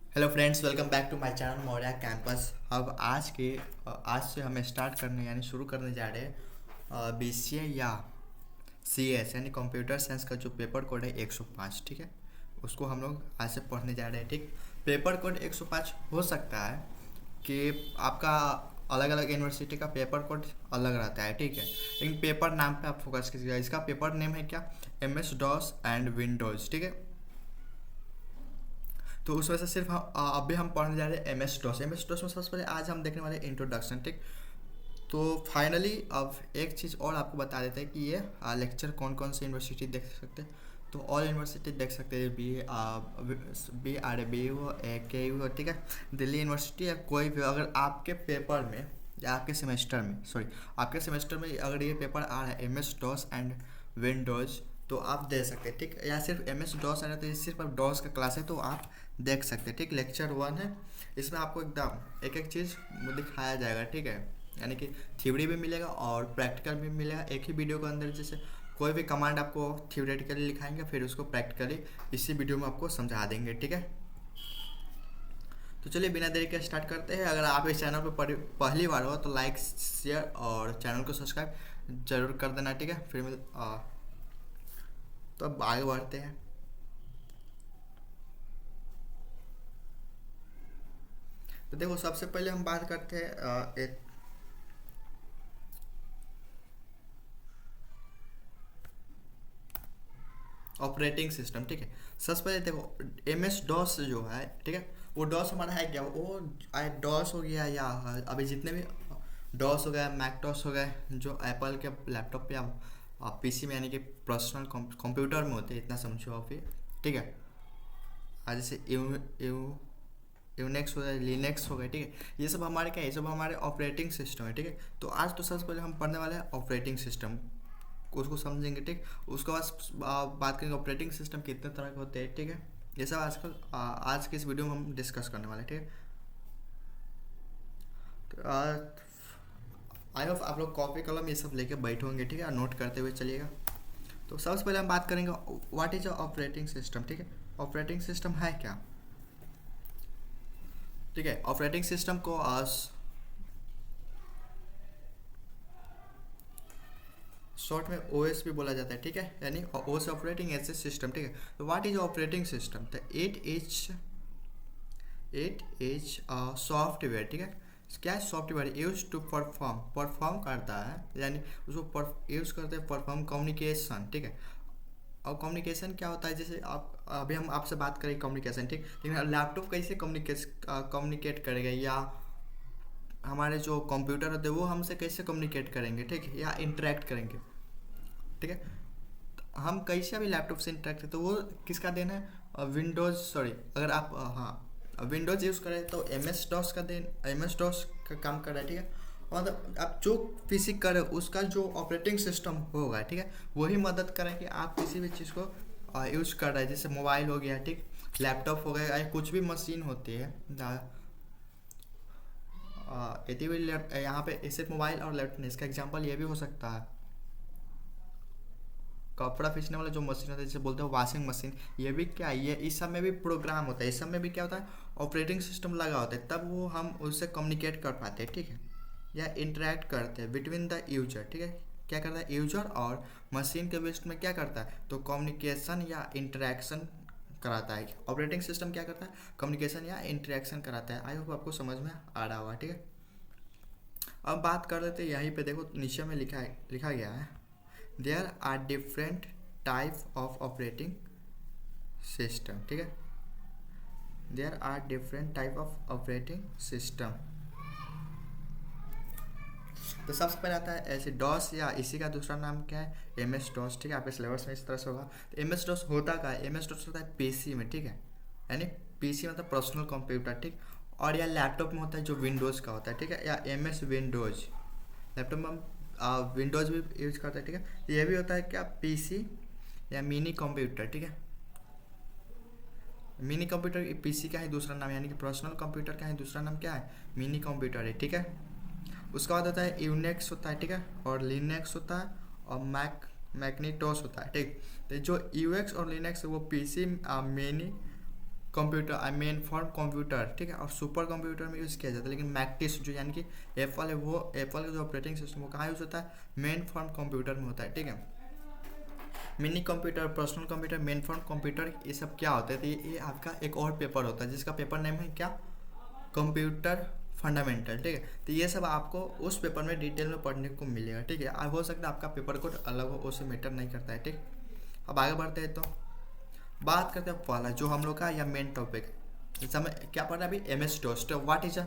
Hello friends, welcome back to my channel Maurya campus. अब आज से हम स्टार्ट करने यानी शुरू करने जा रहे हैं बीसीए या सीएस यानी कंप्यूटर साइंस का जो पेपर कोड है 105। ठीक है, उसको हम लोग आज से पढ़ने जा रहे हैं। ठीक, पेपर कोड 105 हो सकता है कि आपका अलग अलग यूनिवर्सिटी का पेपर कोड अलग रहता है। ठीक है, लेकिन पेपर नाम पे आप फोकस कीजिएगा। इसका पेपर नेम है क्या? MS DOS and Windows. ठीक है, तो उस वजह से सिर्फ अभी हम पढ़ने जा रहे हैं MS डॉस। MS डॉस में सबसे पहले आज हम देखने वाले हैं इंट्रोडक्शन। ठीक, तो फाइनली अब एक चीज़ और आपको बता देते हैं कि ये लेक्चर कौन कौन सी यूनिवर्सिटी देख सकते हैं। तो ऑल यूनिवर्सिटी देख सकते हैं, BRB हो, AKU हो। ठीक है, दिल्ली यूनिवर्सिटी या कोई भी, अगर आपके पेपर में या आपके सेमेस्टर में, सॉरी, आपके सेमेस्टर में अगर ये पेपर आ रहा है MS डॉस एंड विंडोज़, तो आप दे सकते हैं। ठीक, या सिर्फ MS डॉस आ रहा है तो ये सिर्फ अब डॉस का क्लास है तो आप देख सकते हैं। ठीक, लेक्चर 1 है, इसमें आपको एकदम एक एक चीज़ दिखाया जाएगा। ठीक है, यानी कि थ्योरी भी मिलेगा और प्रैक्टिकल भी मिलेगा एक ही वीडियो के अंदर। जैसे कोई भी कमांड आपको थ्योरेटिकली लिखाएंगे, फिर उसको प्रैक्टिकली इसी वीडियो में आपको समझा देंगे। ठीक है, तो चलिए बिना देरी के स्टार्ट करते हैं। अगर आप इस चैनल पर पहली बार हो तो लाइक, शेयर और चैनल को सब्सक्राइब जरूर कर देना। ठीक है, फिर तो अब आगे बढ़ते हैं। तो देखो, सबसे पहले हम बात करते हैं एक ऑपरेटिंग सिस्टम। ठीक है, सबसे पहले देखो MS डॉस जो है, ठीक है, वो डॉस हमारा है क्या? वो डॉस हो गया या अभी जितने भी डॉस हो गया, मैकडॉस हो गए, जो एप्पल के लैपटॉप पे या पीसी में यानी कि पर्सनल कंप्यूटर में होते हैं, इतना समझो आप ये। ठीक है, आज जैसे यूनेक्स हो गया, लिनक्स हो गया। ठीक है, ये सब हमारे क्या है? ये सब हमारे ऑपरेटिंग सिस्टम है। ठीक है, तो आज तो सबसे पहले हम पढ़ने वाले हैं ऑपरेटिंग सिस्टम, उसको समझेंगे। ठीक, उसके बाद बात करेंगे ऑपरेटिंग सिस्टम कितने तरह के होते हैं। ठीक है, ये सब आज के इस वीडियो में हम डिस्कस करने वाले हैं। ठीक है, तो आई होप आप लोग कॉपी कलम ये सब लेके बैठे होंगे। ठीक है, नोट करते हुए चलिएगा। तो सबसे पहले हम बात करेंगे व्हाट इज ऑपरेटिंग सिस्टम। ठीक है, ऑपरेटिंग सिस्टम है क्या? ठीक है, ऑपरेटिंग सिस्टम को शॉर्ट में OS भी बोला जाता है। ठीक है, यानी OS operating as a system. ठीक है, तो व्हाट इज ऑपरेटिंग सिस्टम? तो इट इज सॉफ्टवेयर। ठीक है, क्या है? सॉफ्टवेयर यूज टू परफॉर्म करता है, यानी उसको यूज करते हैं परफॉर्म कम्युनिकेशन। ठीक है, और कम्युनिकेशन क्या होता है? जैसे आप अभी हम आपसे बात करें कम्युनिकेशन। ठीक, लेकिन लैपटॉप कैसे कम्युनिकेट करेगा, या हमारे जो कंप्यूटर होते हैं वो हमसे कैसे कम्युनिकेट करेंगे? ठीक है, या इंटरेक्ट करेंगे? ठीक है, हम कैसे अभी लैपटॉप से इंटरेक्ट है तो वो किसका देन है? विंडोज़, सॉरी, अगर आप हाँ विंडोज़ यूज़ करें तो MS डॉस का देन, MS डॉस का काम कर रहा है। ठीक है, मतलब आप जो पीसी करे उसका जो ऑपरेटिंग सिस्टम होगा, ठीक है, वही मदद करे कि आप किसी भी चीज़ को यूज़ कर रहे हैं। जैसे मोबाइल हो गया, ठीक, लैपटॉप हो गया, या कुछ भी मशीन होती है। यदि भी यहाँ पे सिर्फ मोबाइल और लैपटॉप, इसका एग्जांपल ये भी हो सकता है कपड़ा खींचने वाला जो मशीन होता है, जैसे बोलते हैं वॉशिंग मशीन। ये भी क्या है? ये इस सब में भी प्रोग्राम होता है, इस सब में भी क्या होता है? ऑपरेटिंग सिस्टम लगा होता है, तब वो हम उससे कम्युनिकेट कर पाते हैं। ठीक है, या इंटरेक्ट करते हैं बिटवीन द यूजर। ठीक है, क्या करता है? यूजर और मशीन के बीच में क्या करता है? तो कम्युनिकेशन या इंटरेक्शन कराता है। ऑपरेटिंग सिस्टम क्या करता है? कम्युनिकेशन या इंटरेक्शन कराता है। आई होप आपको समझ में आ रहा होगा। ठीक है, अब बात कर लेते हैं, यहीं पे देखो नीचे में लिखा गया है, there are different type of operating system. ठीक है, there are different type of operating system. तो सबसे पहले आता है ऐसे डॉस, या इसी का दूसरा नाम क्या है? MS DOS. ठीक है, आपके सिलेबस में इस तरह से होगा। तो MS डॉस होता क्या है? MS डॉस होता है पीसी में। ठीक है, यानी पीसी मतलब पर्सनल कंप्यूटर। ठीक, और या लैपटॉप में होता है जो विंडोज़ का होता है। ठीक है, या MS विंडोज़। लैपटॉप में हम विंडोज़ भी यूज करते हैं। ठीक है, ये भी होता है क्या? पीसी या मिनी कंप्यूटर। ठीक है, मिनी कंप्यूटर पीसी का ही दूसरा नाम, यानी कि पर्सनल कंप्यूटर का ही दूसरा नाम क्या है? मिनी कंप्यूटर है। ठीक है, उसका बाद होता है यूनेक्स होता है। ठीक है, और लिनक्स होता है, और मैकनिटोस होता है। ठीक, तो जो यूएक्स और लिनक्स वो PC mini computer I main for computer, ठीक है, और सुपर कंप्यूटर में यूज़ किया जाता है। लेकिन मैकटिस जो यानी कि एप्पल है, वो एप्पल का जो ऑपरेटिंग सिस्टम वो कहाँ यूज़ होता है, मेन फॉर्म कंप्यूटर में होता है, ठीक है। Mini computer, personal computer, main form computer, ये सब क्या होता है, तो ये आपका एक और पेपर होता है जिसका पेपर नेम है क्या, कंप्यूटर फंडामेंटल, ठीक है। तो ये सब आपको उस पेपर में डिटेल में पढ़ने को मिलेगा, ठीक है। हो सकता है आपका पेपर कोड अलग हो, उससे मैटर नहीं करता है, ठीक। अब आगे बढ़ते हैं, तो बात करते हैं पहला जो हम लोग का या मेन टॉपिक है। जैसे हमें क्या पढ़ रहा है अभी, MS डॉस। तो व्हाट इज अ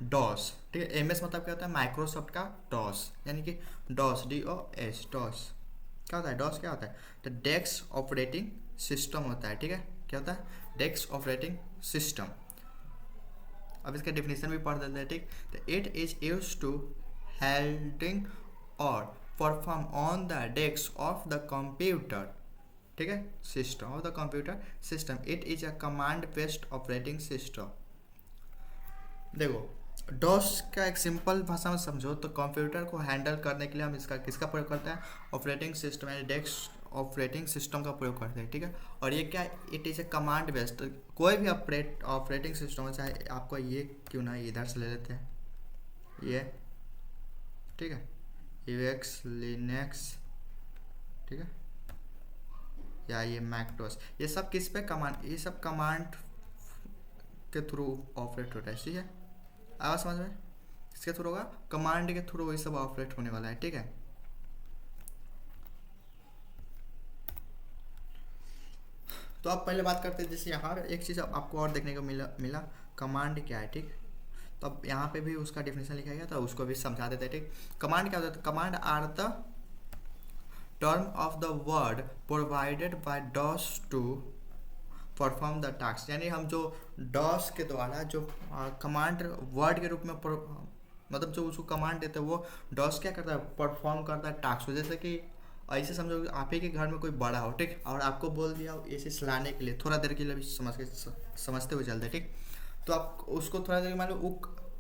डॉस, ठीक है। MS मतलब क्या होता है, माइक्रोसॉफ्ट का डॉस, यानी कि डॉस, DOS, डॉस क्या होता है, डॉस क्या होता है, तो डेस्क ऑपरेटिंग सिस्टम होता है, ठीक है। क्या होता है, डेस्क ऑपरेटिंग सिस्टम। अब इसका डेफिनेशन भी पढ़ देते हैं, ठीक। तो it is use to holding और perform on the desk of the computer, ठीक है, system of the computer system. It is a command based operating system. देखो डॉस का एक सिंपल भाषा में समझो तो कंप्यूटर को हैंडल करने के लिए हम इसका किसका प्रयोग करते हैं, ऑपरेटिंग सिस्टम यानी डेस्क ऑपरेटिंग सिस्टम का प्रयोग करते हैं, ठीक है। और ये क्या, it is a command based, कोई भी ऑपरेटिंग सिस्टम हो, चाहे आपको ये क्यों ना इधर से ले लेते हैं ये, ठीक है, यूएक्स, लिनक्स, ठीक है, या ये मैकटोस, ये सब किस पे कमांड, ये सब कमांड के थ्रू ऑपरेट होता है, ठीक है। आवाज समझ में, इसके थ्रू होगा, कमांड के थ्रू ये सब ऑपरेट होने वाला है, ठीक है। तो अब पहले बात करते हैं, जैसे यहाँ एक चीज़ आपको और देखने को मिला कमांड क्या है, ठीक। तो अब यहाँ पे भी उसका डेफिनेशन लिखा गया था, उसको भी समझा देते हैं, ठीक। कमांड क्या होता है, command are the term of the word provided by DOS to perform the task, यानी हम जो डॉस के द्वारा जो कमांड वर्ड के रूप में मतलब जो उसको कमांड देते हैं वो डॉस क्या करता है, परफॉर्म करता है टास्क। जैसे कि ऐसे समझो कि आप ही के घर में कोई बड़ा हो, ठीक, और आपको बोल दिया ऐसे चलाने के लिए, थोड़ा देर के लिए भी समझते हुए चलते, ठीक। तो आप उसको थोड़ा देर मान लो वो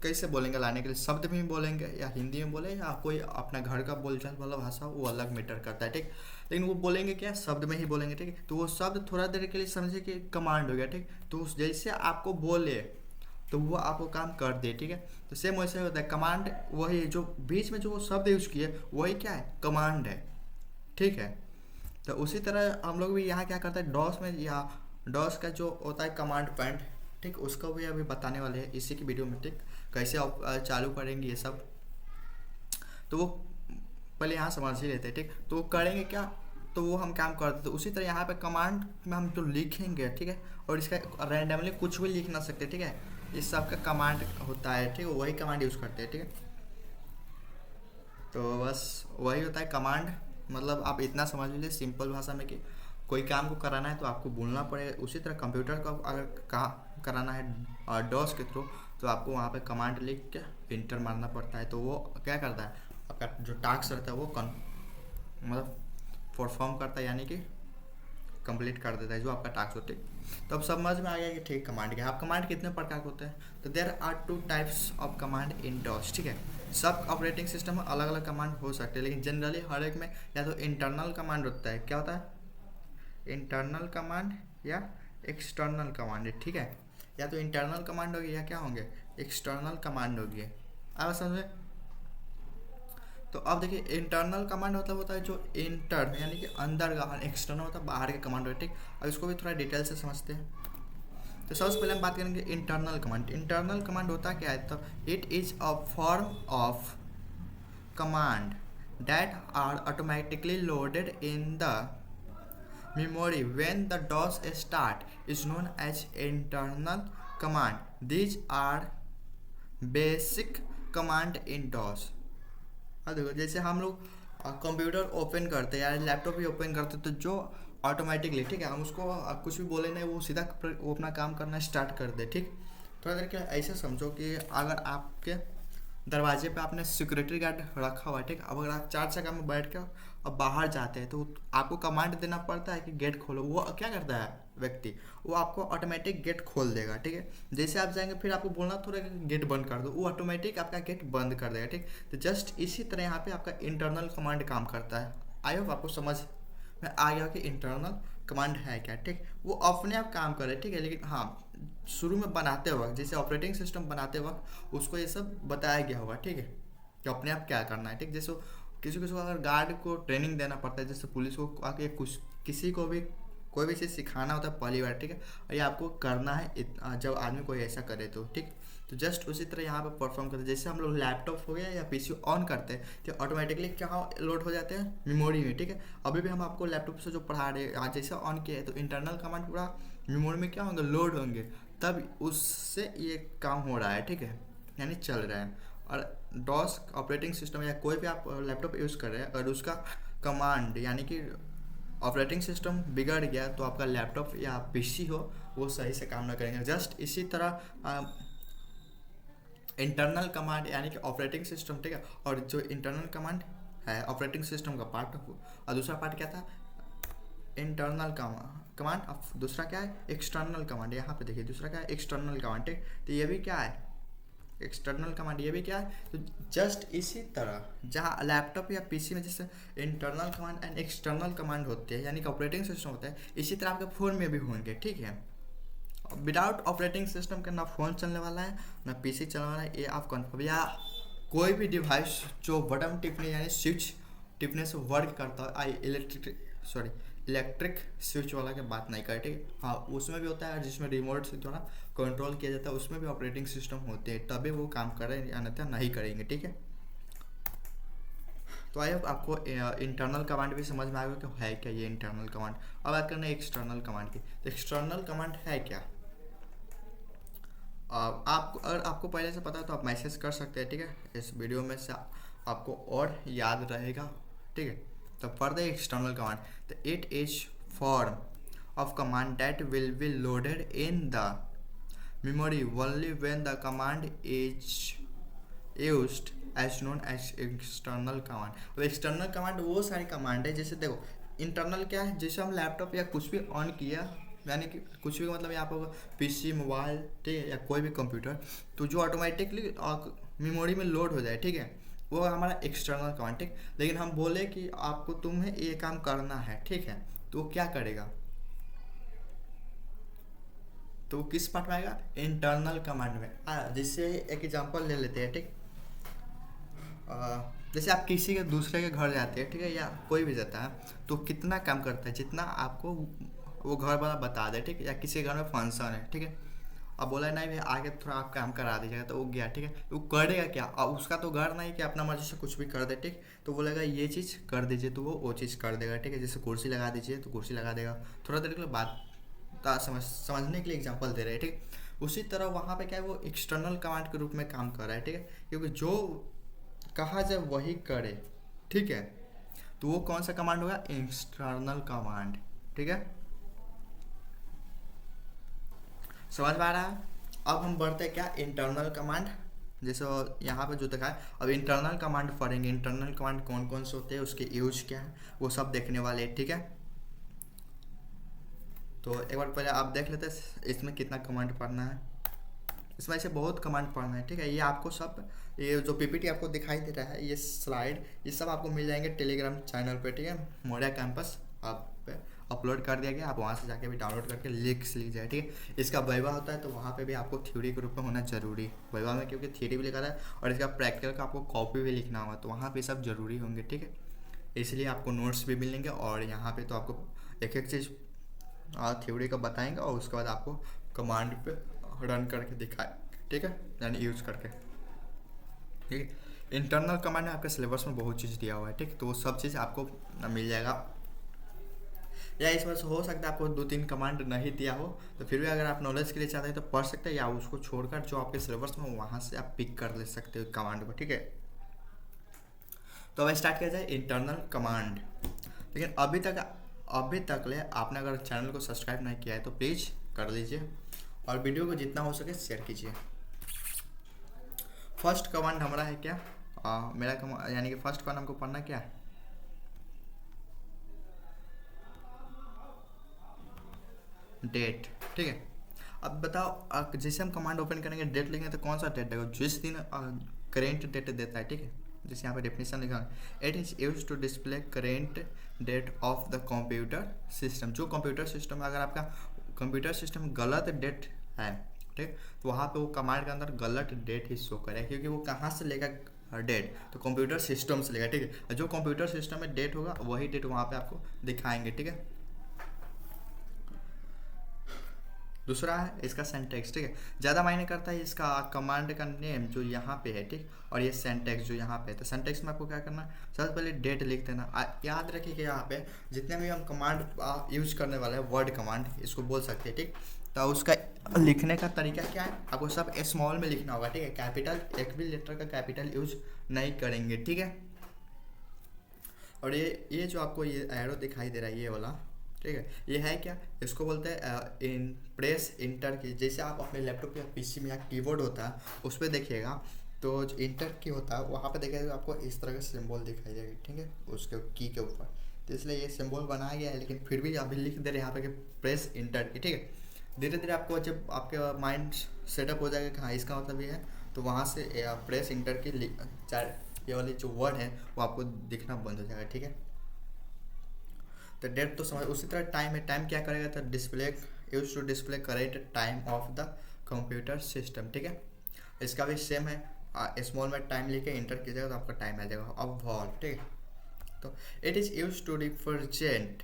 कैसे बोलेंगे लाने के लिए, शब्द में बोलेंगे या हिंदी में बोले या कोई अपना घर का बोलचाल वाला भाषा, वो अलग मैटर करता है, ठीक। लेकिन वो बोलेंगे क्या, शब्द में ही बोलेंगे, ठीक। तो वो शब्द थोड़ा देर के लिए समझे कि कमांड हो गया, ठीक। तो जैसे आपको बोले तो वो आपको काम कर दे, ठीक है। तो सेम वैसे होता है, कमांड वही जो बीच में जो वो शब्द यूज किए वही क्या है, कमांड है, ठीक है। तो उसी तरह हम लोग भी यहाँ क्या करते हैं, डॉस में या डॉस का जो होता है कमांड पॉइंट, ठीक, उसको भी अभी बताने वाले हैं इसी की वीडियो में, ठीक, कैसे आप चालू करेंगे ये सब। तो वो पहले यहाँ समझ ही लेते हैं, ठीक। तो वो करेंगे क्या, तो वो हम काम करते, तो उसी तरह यहाँ पे कमांड में हम जो लिखेंगे, ठीक है, और इसका रैंडमली कुछ भी लिख ना सकते, ठीक है, इस सब का कमांड होता है, ठीक है, वही कमांड यूज़ करते हैं, ठीक है। तो बस वही होता है कमांड, मतलब आप इतना समझ लीजिए सिंपल भाषा में कि कोई काम को कराना है तो आपको बोलना पड़ेगा। उसी तरह कंप्यूटर का अगर कराना है डॉस के थ्रू, तो आपको वहाँ पे कमांड लिख के इंटर मारना पड़ता है, तो वो क्या करता है, आपका जो टास्क रहता है वो मतलब परफॉर्म करता है, यानी कि कंप्लीट कर देता है जो आपका टास्क होता है। तो अब समझ में आ गया कि ठीक कमांड क्या है। अब कमांड कितने प्रकार के होते हैं, तो there are 2 types of command in DOS, ठीक है। सब ऑपरेटिंग सिस्टम में अलग अलग कमांड हो सकते हैं, लेकिन जनरली हर एक में या तो इंटरनल कमांड होता है, क्या होता है, इंटरनल कमांड या एक्सटर्नल कमांड, ठीक है। या तो इंटरनल कमांड होगी या क्या होंगे, एक्सटर्नल कमांड होगी। अब समझे, तो अब देखिए इंटरनल कमांड होता है जो इंटर यानी कि अंदर का, एक्सटर्नल होता है बाहर के कमांड होता है, ठीक। अब इसको भी थोड़ा डिटेल से समझते हैं। तो सबसे पहले हम बात करेंगे इंटरनल कमांड। इंटरनल कमांड होता क्या है, तो it is a form of command that are automatically loaded in the memory when the DOS start is known as internal command. These are basic command in DOS. अब देखो जैसे हम लोग computer open करते हैं या लैपटॉप भी open करते हैं, तो जो ऑटोमेटिकली, ठीक है, हम उसको कुछ भी बोले नहीं, वो सीधा वो अपना काम करना स्टार्ट कर दे, ठीक। थोड़ा देर के ऐसे समझो कि अगर आपके दरवाजे पे आपने सिक्योरिटी गार्ड रखा हुआ है, ठीक। अब अगर आप 4 जगह में बैठ के अब बाहर जाते हैं तो आपको कमांड देना पड़ता है कि गेट खोलो, वो क्या करता है व्यक्ति, वो आपको ऑटोमेटिक गेट खोल देगा, ठीक है। जैसे आप जाएंगे फिर आपको बोलना थोड़ा कि गेट बंद कर दो, वो ऑटोमेटिक आपका गेट बंद कर देगा, ठीक। तो जस्ट इसी तरह यहाँ पे आपका इंटरनल कमांड काम करता है। आई होप आपको समझ में आ गया कि इंटरनल कमांड है क्या, ठीक। वो अपने आप काम करे, ठीक है, लेकिन हाँ शुरू में बनाते वक्त, जैसे ऑपरेटिंग सिस्टम बनाते वक्त उसको ये सब बताया गया होगा, ठीक है, कि अपने आप क्या करना है, ठीक। जैसे किसी किसी को अगर गार्ड को ट्रेनिंग देना पड़ता है, जैसे पुलिस को आके कुछ किसी को भी कोई भी चीज़ सिखाना होता है पहली बार, ठीक है, और ये आपको करना है जब आदमी कोई ऐसा करे तो, ठीक। तो जस्ट उसी तरह यहाँ पे परफॉर्म करते हैं। जैसे हम लोग लैपटॉप हो गया या पीसी ऑन करते हैं तो ऑटोमेटिकली क्या लोड हो जाते हैं मेमोरी में, ठीक है। अभी भी हम आपको लैपटॉप से जो पढ़ा रहे हैं आज जैसे ऑन किया है तो इंटरनल कमांड पूरा मेमोरी में क्या होंगे, लोड होंगे, तब उससे ये काम हो रहा है, ठीक है, यानी चल रहा है। और डॉस ऑपरेटिंग सिस्टम या कोई भी आप लैपटॉप यूज़ कर रहे हैं और उसका कमांड यानी कि ऑपरेटिंग सिस्टम बिगड़ गया तो आपका लैपटॉप या पीसी हो वो सही से काम ना करेंगे। जस्ट इसी तरह इंटरनल कमांड यानी कि ऑपरेटिंग सिस्टम, ठीक है, और जो इंटरनल कमांड है ऑपरेटिंग सिस्टम का पार्ट, और दूसरा पार्ट क्या था, इंटरनल कमांड, अब दूसरा क्या है एक्सटर्नल कमांड। यहाँ पे देखिए दूसरा क्या है एक्सटर्नल कमांड, ठीक। तो ये भी क्या है एक्सटर्नल कमांड, ये भी क्या है। तो जस्ट इसी तरह जहाँ लैपटॉप या पीसी में जैसे internal command and external command होती है यानी कि ऑपरेटिंग सिस्टम होता है, इसी तरह आपके फ़ोन में भी होंगे, ठीक है। विदाउट ऑपरेटिंग सिस्टम का ना फ़ोन चलने वाला है ना पीसी चलने वाला है, ये आप कन्फर्म, या कोई भी डिवाइस जो बटन टिपने यानी स्विच टिपने से वर्क करता है, इलेक्ट्रिक स्विच वाला की बात नहीं करते, हाँ उसमें भी होता है जिसमें रिमोट से द्वारा कंट्रोल किया जाता है, उसमें भी ऑपरेटिंग सिस्टम होते हैं, तभी वो काम करें अन्यथा नहीं करेंगे, ठीक है। तो आई होप आपको इंटरनल कमांड भी समझ में आ गया कि है क्या ये इंटरनल कमांड। अब बात करना है एक्सटर्नल कमांड की। तो एक्सटर्नल कमांड है क्या, आपको अगर आपको पहले से पता है तो आप मैसेज कर सकते हैं, ठीक है, इस वीडियो में से आपको और याद रहेगा, ठीक है। तो for the external command, the it is form of command that will be loaded in the memory only when the command is used as known as external command। अब external command वो सारी कमांड है, जैसे देखो internal क्या है, जैसे हम लैपटॉप या कुछ भी ऑन किया यानी कि कुछ भी मतलब यहाँ पर पीसी मोबाइल, ठीक है, या कोई भी कंप्यूटर, तो जो ऑटोमेटिकली मेमोरी में लोड हो जाए, ठीक है, वो हमारा एक्सटर्नल कमांड, ठीक। लेकिन हम बोले कि आपको तुम्हें ये काम करना है, ठीक है, तो क्या करेगा, तो किस पार्ट में आएगा इंटरनल कमांड में। जिससे एक एग्जांपल ले लेते हैं, ठीक। जैसे आप किसी के दूसरे के घर जाते हैं, ठीक है, या कोई भी जाता है तो कितना काम करता है जितना आपको वो घर वाला बता दे, ठीक है, या किसी घर में फंक्शन है, ठीक है, अब बोला नहीं भाई आगे थोड़ा आप काम करा दीजिएगा, तो वो गया, ठीक है, वो करेगा क्या, अब उसका तो घर नहीं कि अपना मर्जी से कुछ भी कर दे, ठीक। तो बोलेगा ये चीज़ कर दीजिए तो वो चीज़ कर देगा, ठीक है, जैसे कुर्सी लगा दीजिए तो कुर्सी लगा देगा, थोड़ा देर के लिए बात समझने के लिए एग्जांपल दे रहे हैं, ठीक। उसी तरह वहाँ पे क्या है वो एक्सटर्नल कमांड के रूप में काम कर रहा है, ठीक है, क्योंकि जो कहा जाए वही करे, ठीक है, तो वो कौन सा कमांड होगा एक्सटर्नल कमांड, ठीक है, समझ में आ रहा है। अब हम बढ़ते हैं क्या इंटरनल कमांड, जैसे यहाँ पे जो देखा है, अब इंटरनल कमांड पढ़ेंगे, इंटरनल कमांड कौन कौन से होते हैं, उसके यूज क्या है, वो सब देखने वाले हैं, ठीक है। तो एक बार पहले आप देख लेते हैं इसमें कितना कमांड पढ़ना है, इसमें ऐसे बहुत कमांड पढ़ना है, ठीक है। ये आपको सब ये जो पीपीटी आपको दिखाई दे रहा है, ये स्लाइड, ये सब आपको मिल जाएंगे टेलीग्राम चैनल पे, ठीक है, मौर्या कैंपस आप पे अपलोड कर दिया गया, आप वहाँ से जाके भी डाउनलोड करके लिख लीजिए, ठीक है। इसका वाइवा होता है तो वहाँ पे भी आपको थ्योरी के रूप में होना जरूरी है वाइवा में, क्योंकि थ्योरी भी लिखा है और इसका प्रैक्टिकल का आपको कॉपी भी लिखना होगा, तो वहाँ पे सब जरूरी होंगे, ठीक है। इसलिए आपको नोट्स भी मिलेंगे और यहाँ पे तो आपको एक एक चीज़ थ्योरी का बताएंगे और उसके बाद आपको कमांड पे रन करके दिखाए, ठीक है, यानी यूज करके, ठीक है। इंटरनल कमांड में आपके सिलेबस में बहुत चीज़ दिया हुआ है, ठीक, तो वो सब चीज़ आपको मिल जाएगा, या इसमें से हो सकता है आपको 2-3 कमांड नहीं दिया हो, तो फिर भी अगर आप नॉलेज के लिए चाहते हैं तो पढ़ सकते हैं, या उसको छोड़कर जो आपके सिलेबस में वहाँ से आप पिक कर ले सकते हो कमांड को, ठीक है। तो अब स्टार्ट किया जाए इंटरनल कमांड। लेकिन अभी तक ले आपने अगर चैनल को सब्सक्राइब नहीं किया है तो प्लीज़ कर लीजिए और वीडियो को जितना हो सके शेयर कीजिए। फर्स्ट कमांड हमारा है क्या, मेरा कमांड यानी कि फर्स्ट कमांड हमको पढ़ना क्या है, डेट, ठीक है। अब बताओ जैसे हम कमांड ओपन करेंगे डेट लिखेंगे तो कौन सा डेट देगा, जिस दिन करेंट डेट देता है, ठीक है, जैसे यहाँ पे डेफिनेशन लिखा है, it is use to display current date of the computer system. जो कंप्यूटर सिस्टम, अगर आपका कंप्यूटर सिस्टम गलत डेट है, ठीक, तो वहाँ पे वो कमांड के अंदर गलत डेट ही शो करेगा, क्योंकि वो कहाँ से लेगा डेट, तो कंप्यूटर सिस्टम से लेगा, ठीक है। जो कंप्यूटर सिस्टम में डेट होगा वही डेट वहाँ पे आपको दिखाएंगे, ठीक है। दूसरा है इसका सिंटैक्स, ठीक है। ज़्यादा मायने करता है इसका कमांड का नेम जो यहाँ पे है, ठीक, और ये सिंटैक्स जो यहाँ पे है। तो सिंटैक्स में आपको क्या करना है, सबसे पहले डेट लिख देना। याद रखिए कि यहाँ पे जितने भी हम कमांड यूज करने वाले हैं, वर्ड कमांड इसको बोल सकते हैं, ठीक। तो उसका लिखने का तरीका क्या है, आपको सब स्मॉल में लिखना होगा, ठीक है। कैपिटल एक भी लेटर का कैपिटल यूज नहीं करेंगे, ठीक है। और ये जो आपको ये एरो दिखाई दे रहा है, ये वाला, ठीक है, ये है क्या, इसको बोलते हैं इन प्रेस इंटर की। जैसे आप अपने लैपटॉप या पीसी में या कीबोर्ड होता है उस पर देखिएगा, तो जो इंटर की होता है वहाँ पे देखिएगा आपको इस तरह का सिंबल दिखाई देगा, ठीक है, उसके की के ऊपर। तो इसलिए ये सिंबल बनाया गया है, लेकिन फिर भी अभी लिख दे रहे हैं यहाँ पे कि प्रेस इंटर की, ठीक है। धीरे धीरे आपको जब आपके माइंड सेटअप हो जाएगा कि हाँ इसका मतलब ये है, तो वहाँ से प्रेस इंटर की ये वाली जो वर्ड है वो आपको दिखना बंद हो जाएगा, ठीक है। तो डेट तो समझ, उसी तरह टाइम है, टाइम क्या करेगा, तो display use to display correct time of the computer system, ठीक है। इसका भी सेम है, स्मॉल में टाइम लिख के इंटर कीजिएगा तो आपका टाइम आ जाएगा। अब वॉल्व, ठीक है, तो it is use to represent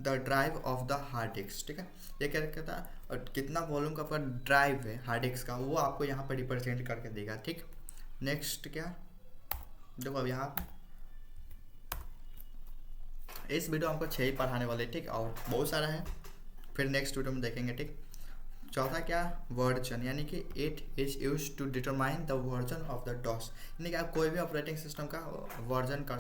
the drive of the hard disk, ठीक है। ये क्या कहता है, और कितना वॉल्यूम का आपका ड्राइव है हार्ड डिस्क का, वो आपको यहाँ पर रिप्रेजेंट करके देगा, ठीक। नेक्स्ट क्या, देखो अब यहाँ पे इस वीडियो हमको 6 ही पढ़ाने वाले, ठीक, और बहुत सारा है, फिर नेक्स्ट वीडियो में देखेंगे, ठीक। चौथा क्या, वर्जन, यानी कि it is use to determine the version of the DOS, यानी कि आप कोई भी ऑपरेटिंग सिस्टम का वर्जन का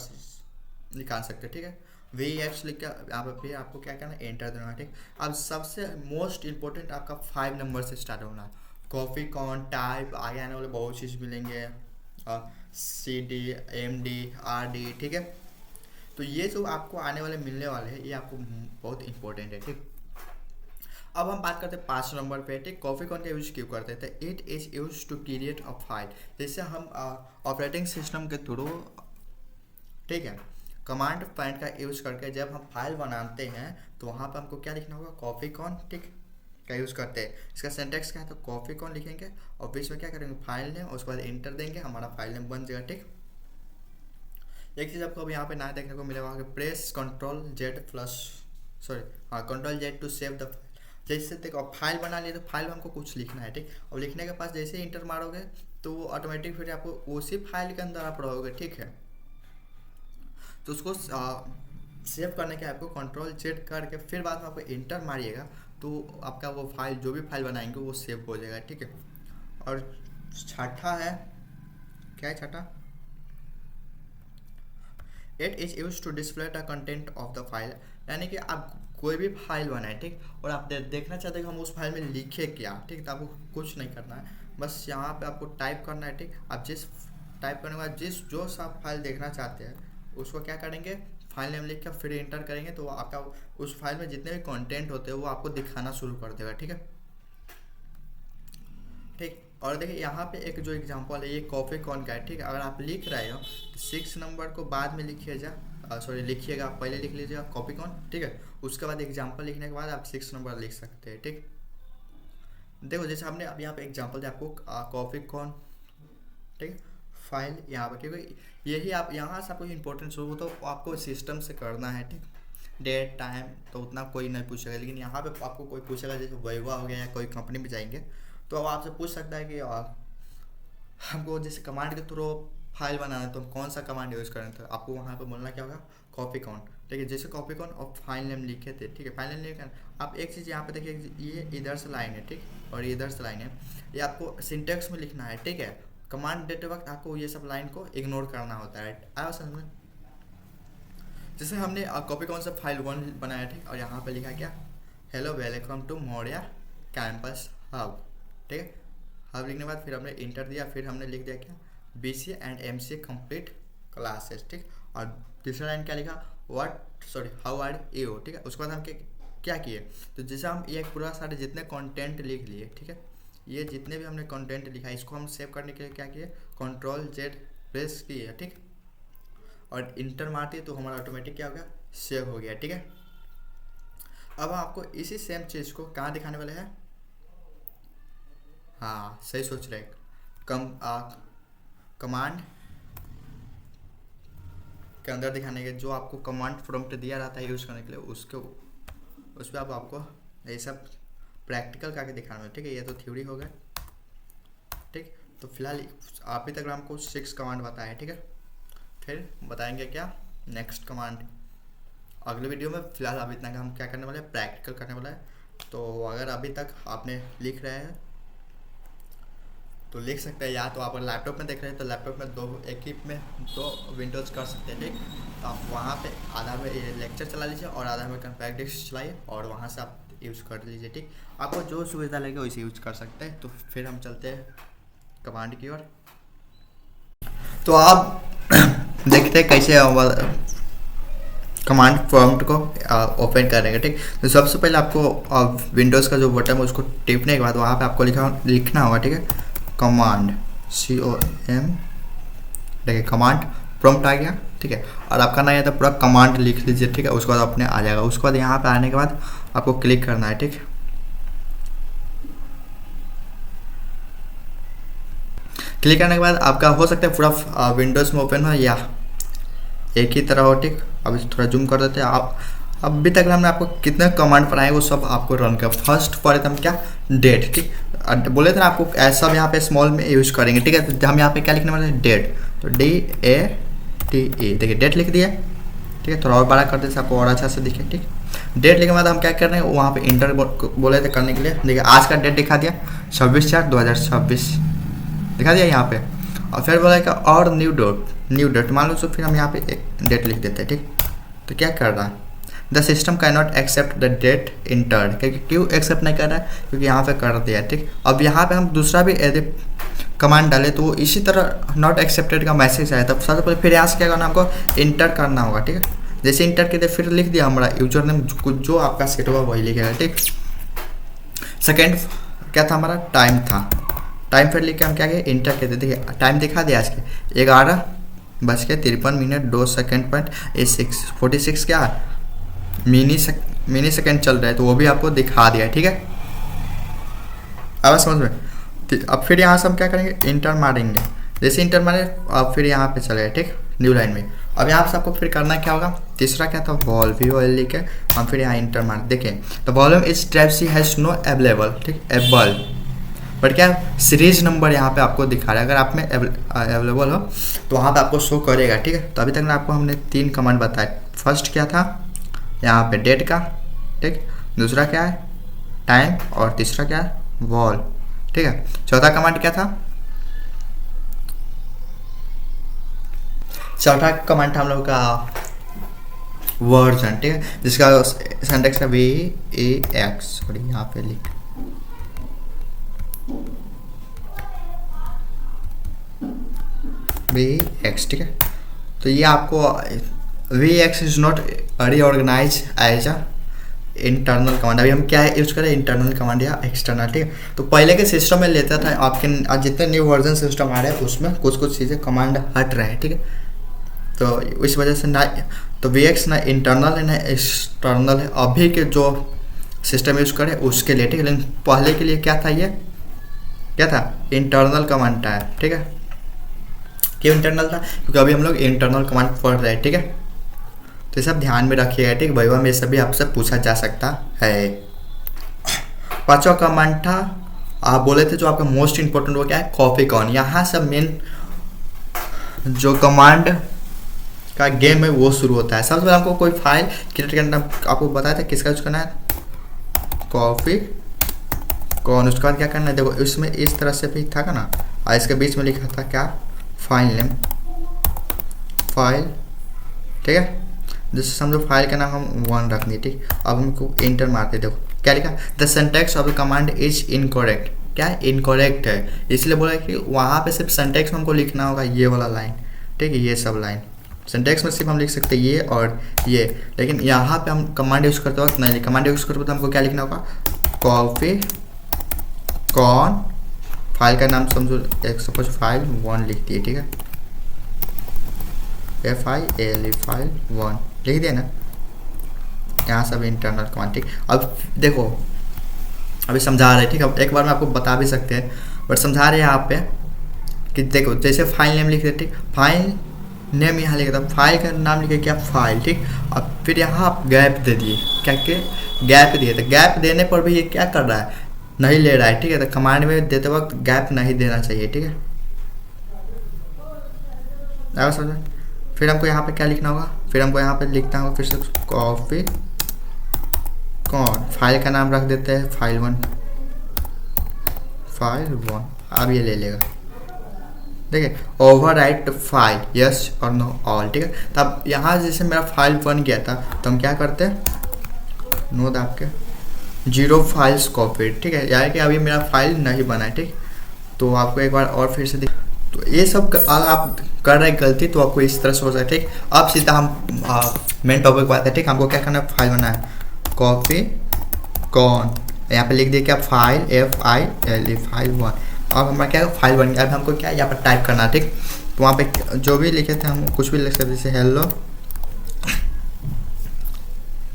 निकाल सकते हैं, ठीक है। VX लिख के यहाँ पे फिर आपको क्या करना है, एंटर देना है, ठीक। अब सबसे मोस्ट इंपॉर्टेंट आपका 5 नंबर से स्टार्ट होना है। कॉफी कॉन टाइप, आगे आने वाले बहुत चीज़ मिलेंगे, CD MD RD, ठीक है। तो ये जो आपको आने वाले मिलने वाले हैं ये आपको बहुत इंपॉर्टेंट है, ठीक। अब हम बात करते हैं 5 नंबर पे, ठीक। कॉफी कॉन का यूज क्यों करते हैं, तो it is use to create a file. जैसे हम ऑपरेटिंग सिस्टम के थ्रू, ठीक है, कमांड पॉइंट का यूज करके जब हम फाइल बनाते हैं तो वहाँ पर हमको क्या लिखना होगा, कॉफी कॉन, ठीक, का यूज़ करते हैं। इसका सिंटैक्स क्या है, तो कॉफी कॉन लिखेंगे और बीच में क्या करेंगे, फाइल नेम, उसके बाद इंटर देंगे, हमारा फाइल नेम बन जाएगा, ठीक। एक चीज़ आपको अब यहाँ पे ना देखने को मिलेगा कि press Ctrl Z to save the file. जैसे देखो फाइल बना लिए तो फाइल में हमको कुछ लिखना है, ठीक, और लिखने के पास जैसे इंटर मारोगे तो वो ऑटोमेटिक फिर आपको उसी फाइल के अंदर आप रहोगे, ठीक है। तो उसको सेव करने के आपको Ctrl Z करके फिर बाद में आपको इंटर मारिएगा तो आपका वो फाइल, जो भी फाइल बनाएंगे वो सेव हो जाएगा, ठीक है। और छठा है, क्या है छठा, it is use to display the content of the file, यानी कि आप कोई भी फाइल बनाए, ठीक, और आप देखना चाहते हैं कि हम उस फाइल में लिखे क्या, ठीक, तो आपको कुछ नहीं करना है, बस यहाँ पे आपको टाइप करना है, ठीक। आप जिस टाइप करने के बाद जो सा फाइल देखना चाहते हैं उसको क्या करेंगे, फाइल नेम लिख कर फिर इंटर करेंगे तो आपका उस फाइल में जितने भी कंटेंट होते हैं वो आपको दिखाना शुरू कर देगा, ठीक है, ठीक। और देखिए यहाँ पे एक जो एग्जांपल है ये कॉफी कॉन का है, ठीक है। अगर आप लिख रहे हो तो 6 नंबर को बाद में लिखिएगा, पहले लिख लीजिएगा कॉफी कॉन, ठीक है। उसके बाद एग्जांपल लिखने के बाद आप 6 नंबर लिख सकते हैं, ठीक। देखो जैसे हमने अब यहाँ पे एग्जांपल दिया आपको कॉफी कॉन, ठीक, फाइल यहाँ पर, क्योंकि यही आप यहाँ से आपको इंपॉर्टेंट शुरू तो आपको सिस्टम से करना है, ठीक। डेट टाइम तो उतना कोई नहीं पूछेगा, लेकिन यहाँ पे आपको कोई पूछेगा, जैसे वैवा हो गया या कोई कंपनी में जाएंगे तो अब आपसे पूछ सकता है कि हमको जैसे कमांड के थ्रू फाइल बनाना है तो हम कौन सा कमांड यूज़ करें, तो आपको वहाँ पे बोलना क्या होगा, कॉपी कॉन, ठीक है। जैसे कॉपी कॉन और फाइल नेम लिखे थे, ठीक है, फाइल नेम लिखे। आप एक चीज़ यहाँ पे देखिए, ये इधर से लाइन है, ठीक, और इधर से लाइन है, ये आपको सिंटेक्स में लिखना है, ठीक है। कमांड देते वक्त आपको ये सब लाइन को इग्नोर करना होता है, आया समझ में। जैसे हमने कॉपी कॉन से फाइल 1 बनाया, ठीक, और यहाँ पे लिखा क्या, hello welcome to Maurya campus hub, ठीक है। हब लिखने के बाद फिर हमने इंटर दिया, फिर हमने लिख दिया क्या, BCA and MCA complete classes, ठीक। और तीसरा लाइन क्या लिखा, हाउ आर यू, ठीक है। उसके बाद हम क्या किए, तो जैसे हम ये पूरा सारे जितने कंटेंट लिख लिए, ठीक है, ये जितने भी हमने कंटेंट लिखा इसको हम सेव करने के लिए क्या किए, Ctrl Z प्रेस की है, ठीक, और इंटर मारती है तो हमारा ऑटोमेटिक क्या हो गया, सेव हो गया, ठीक है। अब आपको इसी सेम चीज़ को कहाँ दिखाने वाले हैं, हाँ सही सोच रहे हैं, कमांड के अंदर दिखाने के, जो आपको कमांड प्रॉम्प्ट दिया रहता है यूज़ करने के लिए, उसके उस पर आपको ये सब प्रैक्टिकल करके दिखाना है, ठीक है। ये तो थ्योरी हो गया, ठीक। तो फिलहाल अभी तक हमको 6 कमांड बताया, ठीक है। फिर बताएंगे क्या नेक्स्ट कमांड अगले वीडियो में। फिलहाल अभी इतना हम क्या करने वाले हैं, प्रैक्टिकल करने वाला है। तो अगर अभी तक आपने लिख रहे हैं तो लिख सकते हैं, या तो आप लैपटॉप में देख रहे हैं तो लैपटॉप में एक ही में 2 विंडोज़ कर सकते हैं, ठीक। तो आप वहाँ पे आधा में ये लेक्चर चला लीजिए और आधा में कॉम्पैक्ट डिस्क चलाइए और वहाँ से आप यूज़ कर लीजिए, ठीक। आपको जो सुविधा लगे वैसे यूज़ कर सकते हैं। तो फिर हम चलते हैं कमांड की ओर। तो आप देखते हैं कैसे कमांड प्रॉम्प्ट को ओपन करेंगे, ठीक। तो सबसे पहले आपको विंडोज़ का जो बटन है उसको टिपने के बाद वहाँ पे आपको लिखना होगा, ठीक है, कमांड COM, देखिए कमांड प्रॉम्प्ट आ गया, ठीक है। और आपका ना है तो पूरा कमांड लिख लीजिए, ठीक है। उसके बाद अपने आ जाएगा। उसके बाद यहाँ पे आने के बाद आपको क्लिक करना है, ठीक। क्लिक करने के बाद आपका हो सकता है पूरा विंडोज़ में ओपन हो या एक ही तरह हो, ठीक। अभी थोड़ा जूम कर देते हैं। आप अभी तक हमने आपको कितने कमांड पढ़ाए वो सब आपको रन कर। फर्स्ट पढ़े थे हम क्या, डेट, ठीक। बोले थे ना आपको ऐसा यहाँ पे स्मॉल में यूज़ करेंगे, ठीक है। तो हम यहाँ पे क्या लिखने वाले हैं, डेट, तो DATE, देखिए डेट लिख दिया, ठीक है। थोड़ा और बड़ा कर देते आपको और अच्छा से दिखे, ठीक। डेट लिखने के बाद हम क्या कर रहे हैं, वहाँ पे इंटर बोले थे करने के लिए। देखिए आज का डेट दिखा दिया 26/4/2026 दिखा दिया यहाँ पे। और फिर बोला कि और न्यू डेट मान लो, तो फिर हम यहाँ पे एक डेट लिख देते हैं, ठीक। तो क्या कर रहा है, the system can not accept the date entered, क्यों एक्सेप्ट नहीं कर रहा है, क्योंकि यहाँ पे कर दिया, ठीक। अब यहाँ पे हम दूसरा भी यदि कमांड डाले तो इसी तरह नॉट एक्सेप्टेड का मैसेज आया। तब सबसे पहले फिर यहाँ से क्या करना, हमको इंटर करना होगा, ठीक है। जैसे इंटर किए फिर लिख दिया हमारा यूजर नेम, जो आपका सेट होगा वही लिखेगा, ठीक। सेकेंड क्या था हमारा, टाइम था। टाइम फिर लिख के हम क्या किए, इंटर कहते, देखिए टाइम दिखा दिया आज के 11:53:02 क्या मिनी सेकेंड चल रहा है, तो वो भी आपको दिखा दिया है, ठीक है। अब समझ में। अब फिर यहाँ से हम क्या करेंगे, इंटर मारेंगे। जैसे इंटर मारे अब फिर यहाँ पे चले, ठीक, न्यू लाइन में। अब यहाँ से आपको फिर करना क्या होगा, तीसरा क्या था, वॉल्व लिख के हम फिर यहाँ इंटर मार। देखें तो वॉल्यूम इस type C has no available, ठीक, एबल, बट क्या सीरीज नंबर यहाँ पे आपको दिखा रहा है। अगर आप में अवेलेबल हो तो वहाँ पे आपको शो करेगा, ठीक है। तो अभी तक आपको हमने 3 कमांड बताए। फर्स्ट क्या था यहाँ पे डेट का, ठीक, दूसरा क्या है टाइम, और तीसरा क्या है वॉल, ठीक है। चौथा कमांड क्या था, चौथा कमांड था हम लोग का वर्जन, ठीक है, जिसका सिंटैक्स है VAX, सॉरी यहाँ पे लिख VX, ठीक है। तो ये आपको VX is not reorganise as a internal command. अभी हम क्या है यूज करें, इंटरनल कमांड या एक्सटर्नल, ठीक है। तो पहले के सिस्टम में लेता था आपके, जितने न्यू वर्जन सिस्टम आ रहे हैं उसमें कुछ चीज़ें कमांड हट रहे हैं, ठीक है। तो इस वजह से ना तो VX ना इंटरनल है ना एक्सटर्नल है अभी के जो सिस्टम यूज करें उसके लिए, ठीक है। लेकिन पहले के लिए क्या था, ये क्या था, इंटरनल कमांड था, ठीक है। क्यों इंटरनल था, क्योंकि अभी हम लोग इंटरनल कमांड पढ़ रहे हैं, ठीक है। तो ये सब ध्यान में रखिएगा, ठीक, भाई में ये सभी आपसे पूछा जा सकता है। पांचवा कमांड था आप बोले थे जो आपका मोस्ट इंपॉर्टेंट वो क्या है, कॉपी कॉन। यहाँ से मेन जो कमांड का गेम है वो शुरू होता है। सबसे पहले आपको कोई फाइल क्रिएट करना, आपको बताया था किसका यूज करना है, कॉपी कौन। उसके बाद क्या करना है, देखो इसमें इस तरह से भी था ना, और इसके बीच में लिखा था क्या, फाइल नेम, फाइल, ठीक है। जैसे समझो फाइल का नाम हम 1 रख दिए, ठीक। अब हमको इंटर मारते, देखो क्या लिखा, the syntax of the command is incorrect, क्या है इनकरेक्ट है, इसलिए बोला कि वहाँ पे सिर्फ सिंटैक्स में हमको लिखना होगा ये वाला लाइन, ठीक है, ये सब लाइन। सिंटैक्स में सिर्फ हम लिख सकते हैं ये और ये, लेकिन यहाँ पे हम कमांड यूज़ करते वक्त नहीं, कमांड यूज़ करते वक्त हमको क्या लिखना होगा, कॉपी कौन, फाइल का नाम समझो एक सपोज फाइल 1 लिख दिए, ठीक है। FILE फाइल 1 लिख दिया ना, यहाँ सब इंटरनल कमांड। ठीक, अब देखो अभी समझा रहे, ठीक है, एक बार मैं आपको बता भी सकते हैं बट समझा रहे हैं यहाँ पे कि देखो जैसे फाइल नेम लिख रहे, ठीक, फाइल नेम यहाँ लिखा था, फाइल का नाम लिखे क्या फाइल, ठीक, अब फिर यहाँ आप गैप दे दिए, क्या के गैप दिए, तो गैप देने पर भी ये क्या कर रहा है, नहीं ले रहा है, ठीक है, तो कमांड में देते वक्त गैप नहीं देना चाहिए, ठीक है, आगे समझ। फिर हमको यहाँ पे क्या लिखना होगा, फिर हमको यहाँ पे लिखना होगा फिर से कॉपी कौन, फाइल का नाम रख देते हैं फाइल 1, अब ये ले लेगा, देखिए ओवरराइट फाइल यस और नो ऑल, ठीक है। तब यहाँ जैसे मेरा फाइल बन गया था तो हम क्या करते हैं, नो दाब के 0 फाइल्स कॉपीड, ठीक है, यानी कि अभी मेरा फाइल नहीं बना है, ठीक, तो आपको एक बार और फिर से देख, तो ये सब अगर आप कर रहे हैं गलती तो आपको इस तरह से हो सकता है, ठीक। अब सीधा हम मेन टॉपिक पर आते हैं, ठीक, हमको क्या करना है, फाइल बनाना है, कॉपी कौन, यहाँ पे लिख दिया क्या फाइल FILE फाइल 1, अब हमारा क्या फाइल बन गया। अब हमको क्या यहाँ पर टाइप करना है, ठीक, तो वहाँ पे जो भी लिखे थे हम कुछ भी लिख सकते जैसे हेलो,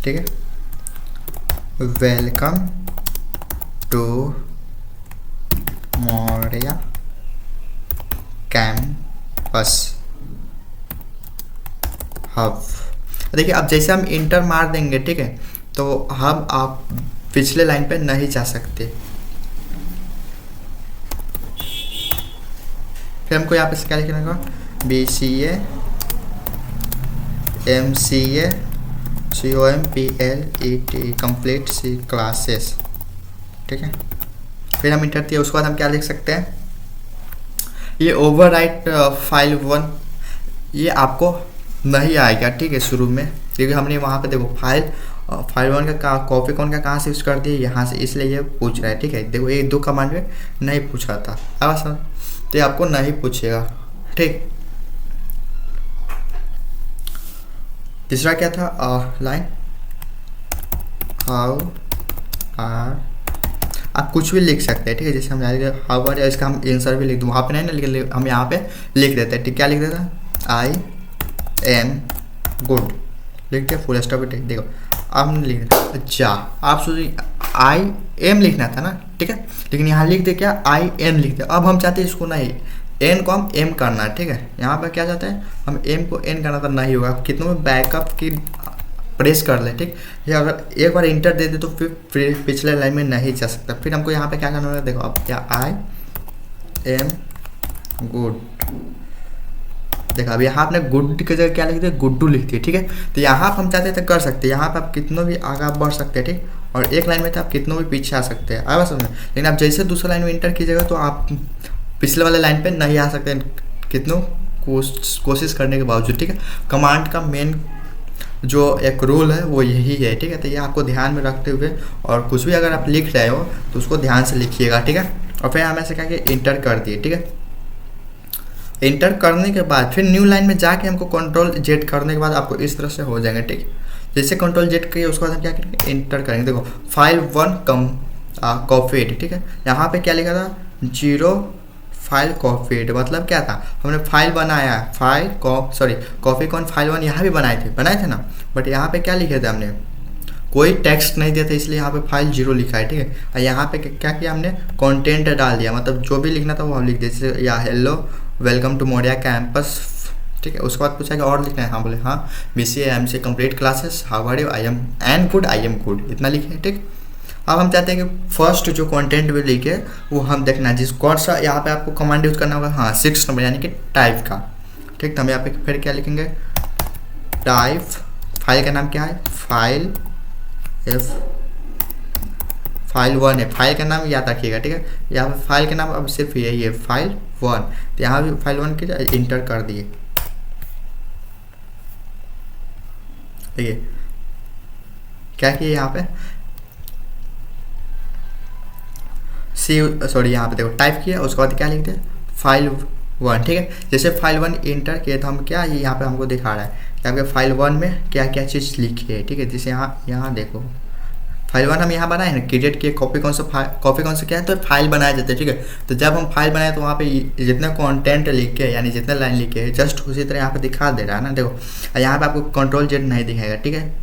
ठीक है, welcome to Maurya campus hub. देखिए अब जैसे हम इंटर मार देंगे, ठीक है, तो हम आप पिछले लाइन पे नहीं जा सकते, फिर हमको यहाँ पे क्या लिखना होगा, BCA MCA COMPLET complete C classes, ठीक है, फिर हम इंटर दिए, उसके बाद हम क्या लिख सकते हैं, ये ओवरराइट फाइल 1 ये आपको नहीं आएगा, ठीक है, शुरू में, क्योंकि हमने वहाँ पे देखो फाइल 1 का कॉपी कौन का कहाँ से यूज़ कर दिया, यहाँ से, इसलिए ये पूछ रहा है, ठीक है, देखो ये 2 कमांड में नहीं पूछा था, अब समझ, तो ये आपको नहीं पूछेगा, ठीक। तीसरा क्या था, लाइन हाउ आर, आप कुछ भी लिख सकते हैं, ठीक है, जैसे हम हाउ आर, इसका हम आंसर भी लिख दूँ, वहाँ पे नहीं ना लिख, हम यहाँ पे लिख देते हैं, ठीक, क्या लिख देते हैं, I am गुड लिख दिया, फुल स्टॉप, ठीक, देखो अब हमने लिख दिया, अच्छा आप सोचिए IM लिखना था ना, ठीक है, लेकिन यहाँ लिख दे क्या IN लिख दिया, अब हम चाहते हैं इसको नहीं, N को हम M करना है, ठीक है, यहाँ पर क्या चाहते हैं हम M को N करना, तो नहीं होगा, कितनों में बैकअप की प्रेस कर ले, ठीक, या अगर एक बार इंटर दे दे तो फिर पिछले लाइन में नहीं जा सकता, फिर हमको यहाँ पे क्या करना होगा, देखो अब क्या IM गुड, देखो अब यहाँ आपने गुड की जगह क्या लिख दिया, गुड्डू लिख दिया, ठीक है, तो यहाँ पर हम चाहते थे कर सकते हैं, यहाँ पर आप कितनों भी आगे बढ़ सकते हैं, ठीक, और एक लाइन में तो आप कितनों भी पीछे आ सकते हैं, आया समझ में, लेकिन आप जैसे दूसरा लाइन में इंटर कीजिएगा तो आप पिछले वाले लाइन पे नहीं आ सकते कितनों कोशिश करने के बावजूद, ठीक है। कमांड का मेन जो एक रूल है वो यही है, ठीक है, तो ये आपको ध्यान में रखते हुए, और कुछ भी अगर आप लिख रहे हो तो उसको ध्यान से लिखिएगा, ठीक है, और फिर हम ऐसे कह के इंटर कर दिए, ठीक है। इंटर करने के बाद फिर न्यू लाइन में जाके हमको Ctrl Z करने के बाद आपको इस तरह से हो जाएंगे, ठीक, जैसे Ctrl Z करिए उसके बाद हम क्या करेंगे, इंटर करेंगे, देखो फाइल 1 कॉपीड, ठीक है, यहाँ पे क्या लिखा था 0 फाइल कॉपीड, मतलब क्या था, हमने फाइल बनाया, फाइल कॉपी कौन फाइल 1 यहाँ भी बनाए थे ना, बट यहाँ पे क्या लिखे थे हमने, कोई टेक्स्ट नहीं दिया था, इसलिए यहाँ पे फाइल 0 लिखा है, ठीक है, और यहाँ पे क्या किया हमने कंटेंट डाल दिया, मतलब जो भी लिखना था वो हम लिख दिया, जैसे या hello welcome to Maurya campus, ठीक है, उसके बाद पूछा कि और लिखना है, हाँ बोले हाँ BCA MCA complete classes how are you I am good, इतना लिखे, ठीक। अब हम चाहते हैं कि फर्स्ट जो कंटेंट भी लिखे वो हम देखना है, जिस कौन सा यहाँ पे आपको कमांड यूज करना होगा, हाँ 6 नंबर यानी कि टाइप का, ठीक, तो हम यहाँ पे फिर क्या लिखेंगे, टाइप, फाइल का नाम क्या है, फाइल 1 है, फाइल का नाम याद रखिएगा, ठीक है, यहाँ पे फाइल का नाम अब सिर्फ यही है फाइल 1, तो यहाँ भी फाइल 1 के इंटर कर दिए, देखिए क्या किए यहाँ पे यहाँ पे देखो टाइप किया, उसके बाद क्या लिखते हैं फाइल 1, ठीक है, जैसे फाइल 1 इंटर किए तो हम क्या यहाँ पे हमको दिखा रहा है कि आपके फाइल 1 में क्या क्या चीज़ लिखी है, ठीक है, जैसे यहाँ देखो फाइल वन हम यहाँ बनाए ना, क्रिएट किए, कॉपी कौन सा क्या है, तो फाइल बनाए जाते हैं, ठीक है। तो जब हम फाइल बनाए तो वहाँ पे जितना कंटेंट लिखे यानी जितना लाइन लिखे है जस्ट उसी तरह यहाँ पे दिखा दे रहा है ना, देखो यहाँ पे आपको Ctrl+Z नहीं दिखाएगा, ठीक है,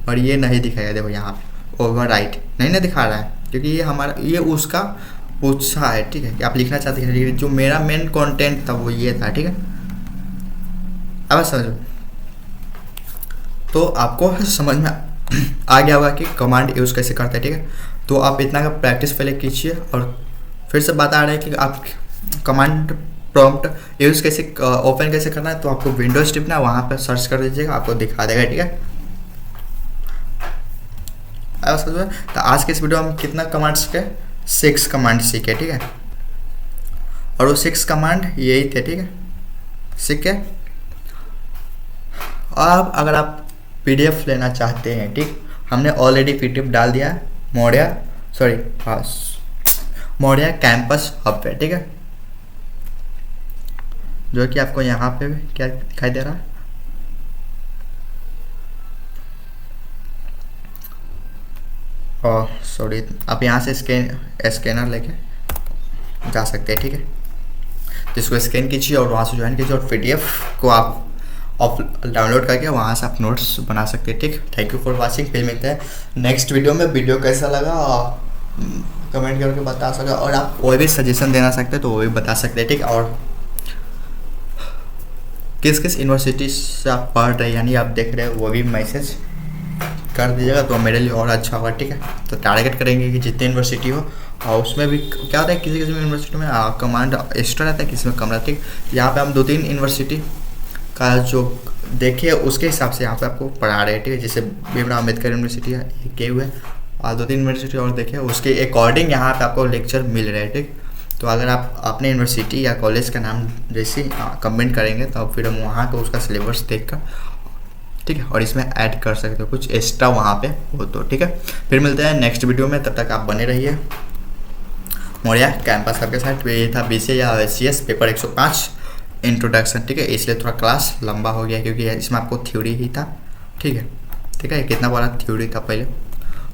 और ये नहीं दिखाएगा, देखो यहाँ पे ओवरराइट नहीं ना दिखा रहा है, क्योंकि ये हमारा ये उसका पूछा है, ठीक है, कि आप लिखना चाहते हैं, जो मेरा मेन कंटेंट था वो ये था, ठीक है। अब समझो, तो आपको समझ में आ गया होगा कि कमांड यूज़ कैसे करते हैं, ठीक है। तो आप इतना का प्रैक्टिस पहले कीजिए, और फिर से बता रहे हैं कि आप कमांड प्रॉम्प्ट यूज़ कैसे ओपन कैसे करना है, तो आपको विंडोज टिपना, वहाँ पर सर्च कर दीजिएगा, आपको दिखा देगा, ठीक है। अब समझ में, तो आज के इस वीडियो में कितना कमांड सीखे, 6 कमांड सीखे, ठीक है, और वो 6 कमांड यही थे, ठीक है, सीखे। अब अगर आप PDF लेना चाहते हैं, ठीक, हमने ऑलरेडी PDF डाल दिया है मौर्या कैंपस हब पे, ठीक है, जो कि आपको यहाँ पे क्या दिखाई दे रहा है, सॉरी, आप यहाँ से स्कैनर लेके जा सकते हैं, ठीक है। तो इसको स्कैन कीजिए और वहाँ से ज्वाइन कीजिए, और PDF को आप डाउनलोड करके वहाँ से आप नोट्स बना सकते हैं, ठीक। थैंक यू फॉर वॉचिंग, फिर मिलते हैं नेक्स्ट वीडियो में। वीडियो कैसा लगा कमेंट करके बता सकते, और आप कोई भी सजेशन देना सकते हैं तो वो भी बता सकते हैं, ठीक। और किस किस यूनिवर्सिटी से आप पढ़ रहे हैं यानी आप देख रहे हैं वो भी मैसेज कर दीजिएगा, तो मेरे लिए और अच्छा होगा, ठीक है। तो टारगेट करेंगे कि जितनी यूनिवर्सिटी हो, और उसमें भी क्या होता है किसी किसी यूनिवर्सिटी में कमांड एक्स्ट्रा रहता है, किसी में कम रहता है, ठीक। यहाँ पे हम 2-3 यूनिवर्सिटी का जो देखिए उसके हिसाब से यहाँ पे आपको पढ़ा रहे हैं, ठीक है। जैसे भीमराव अम्बेडकर यूनिवर्सिटी है, के हुए, और 2-3 यूनिवर्सिटी और देखिए उसके अकॉर्डिंग यहाँ पे आपको लेक्चर मिल रहे हैं, ठीक। तो अगर आप अपने यूनिवर्सिटी या कॉलेज का नाम जैसे कमेंट करेंगे तो फिर हम वहाँ का उसका सिलेबस देख कर, ठीक है, और इसमें ऐड कर सकते हो कुछ एक्स्ट्रा वहाँ पे हो तो, ठीक है। फिर मिलते हैं नेक्स्ट वीडियो में, तब तक आप बने रहिए मौर्या कैंपस आपके साथ। ये था BCA या CS पेपर 105 इंट्रोडक्शन, ठीक है। इसलिए थोड़ा क्लास लंबा हो गया क्योंकि इसमें आपको थ्योरी ही था, ठीक है, ठीक है। कितना बड़ा थ्योरी था पहले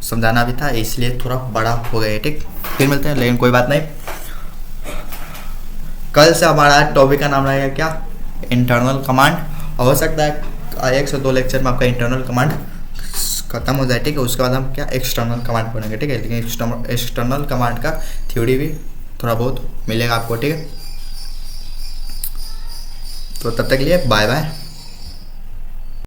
समझाना भी था, इसलिए थोड़ा बड़ा हो गया, ठीक। फिर मिलते हैं, लेकिन कोई बात नहीं, कल से हमारा टॉपिक का नाम रहेगा क्या, इंटरनल कमांड। हो सकता है 1 से 2 लेक्चर में आपका इंटरनल कमांड खत्म हो जाए, ठीक है। उसके बाद हम क्या एक्सटर्नल कमांड पढ़ेंगे, ठीक है। लेकिन एक्सटर्नल कमांड का थ्योरी भी थोड़ा बहुत मिलेगा आपको, ठीक है। तो तब तक के लिए बाय बाय।